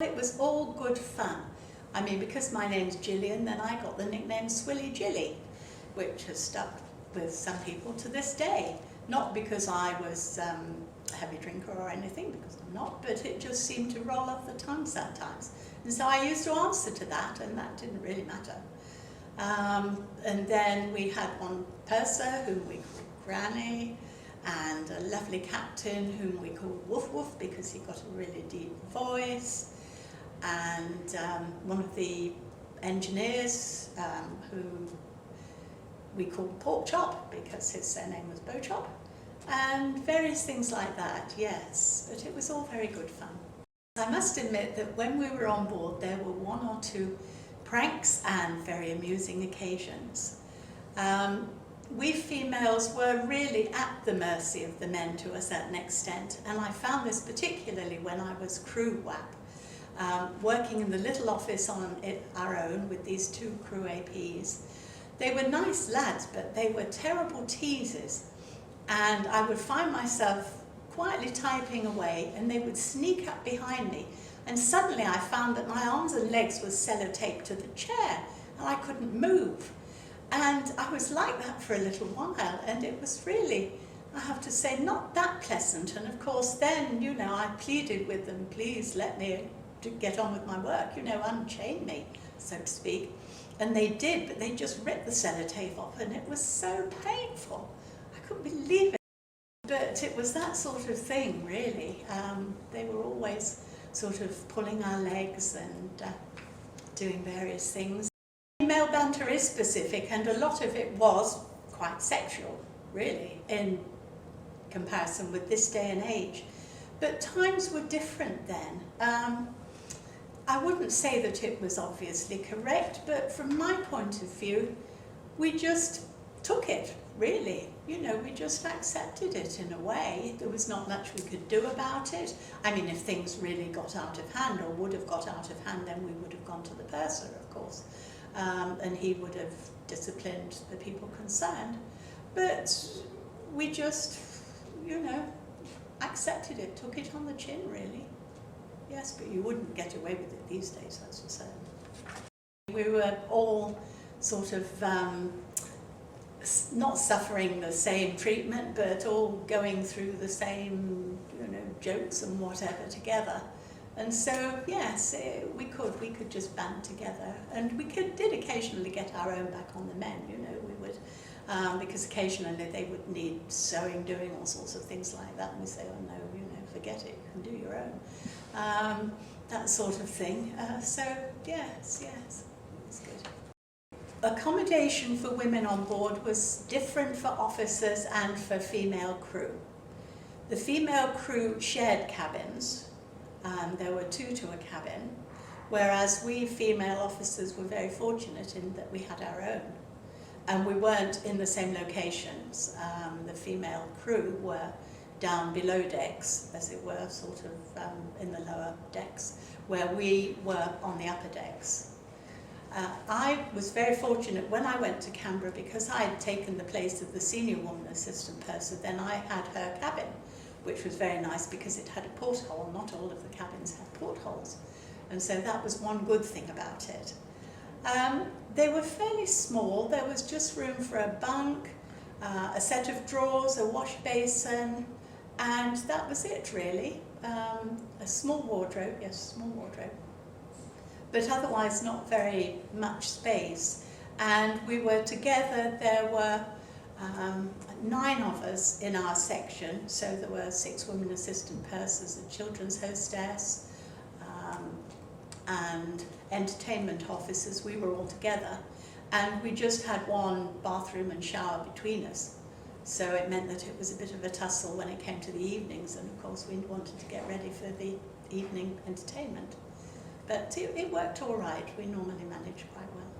It was all good fun. I mean, because my name's Gillian, then I got the nickname Swilly Gilly, which has stuck with some people to this day. Not because I was a heavy drinker or anything, because I'm not, but it just seemed to roll off the tongue sometimes. And so I used to answer to that, and that didn't really matter. And then we had one purser whom we called Granny, and a lovely captain whom we called Woof Woof because he got a really deep voice, and one of the engineers who we called Pork Chop because his surname was Bo Chop, and various things like that, yes, but it was all very good fun. I must admit that when we were on board there were one or two pranks and very amusing occasions. We females were really at the mercy of the men to a certain extent, and I found this particularly when I was crew WAP, working in the little office on our own with these two crew APs. They were nice lads, but they were terrible teasers, and I would find myself quietly typing away and they would sneak up behind me, and suddenly I found that my arms and legs were sellotaped to the chair and I couldn't move. And I was like that for a little while, and it was really, I have to say, not that pleasant. And of course then, you know, I pleaded with them, please let me get on with my work, you know, unchain me, so to speak. And they did, but they just ripped the sellotape off, and it was so painful. I couldn't believe it. But it was that sort of thing, really. They were always sort of pulling our legs and doing various things. Male banter is specific, and a lot of it was quite sexual, really, in comparison with this day and age. But times were different then. I wouldn't say that it was obviously correct, but from my point of view, we just took it, really. You know, we just accepted it in a way. There was not much we could do about it. I mean, if things really got out of hand, or would have got out of hand, then we would have gone to the purser, of course. And he would have disciplined the people concerned. But we just, you know, accepted it, took it on the chin, really. Yes, but you wouldn't get away with it these days, that's for certain. We were all sort of not suffering the same treatment, but all going through the same, you know, jokes and whatever together. And so, yes, we could just band together, and we did occasionally get our own back on the men, you know, we would, because occasionally they would need sewing, doing all sorts of things like that, and we say, oh no, you know, forget it, you can do your own, that sort of thing. So, yes, it was good. Accommodation for women on board was different for officers and for female crew. The female crew shared cabins. There were two to a cabin, whereas we female officers were very fortunate in that we had our own. And we weren't in the same locations. The female crew were down below decks, as it were, sort of in the lower decks, where we were on the upper decks. I was very fortunate when I went to Canberra, because I had taken the place of the senior woman assistant purser, then I had her cabin, which was very nice because it had a porthole. Not all of the cabins had portholes. And so that was one good thing about it. They were fairly small. There was just room for a bunk, a set of drawers, a wash basin, and that was it really. A small wardrobe, yes, small wardrobe. But otherwise not very much space. And we were together, there were 9 of us in our section, so there were 6 women assistant pursers, a children's hostess, and entertainment officers. We were all together, and we just had one bathroom and shower between us, so it meant that it was a bit of a tussle when it came to the evenings, and of course we wanted to get ready for the evening entertainment. But it worked all right. We normally managed quite well.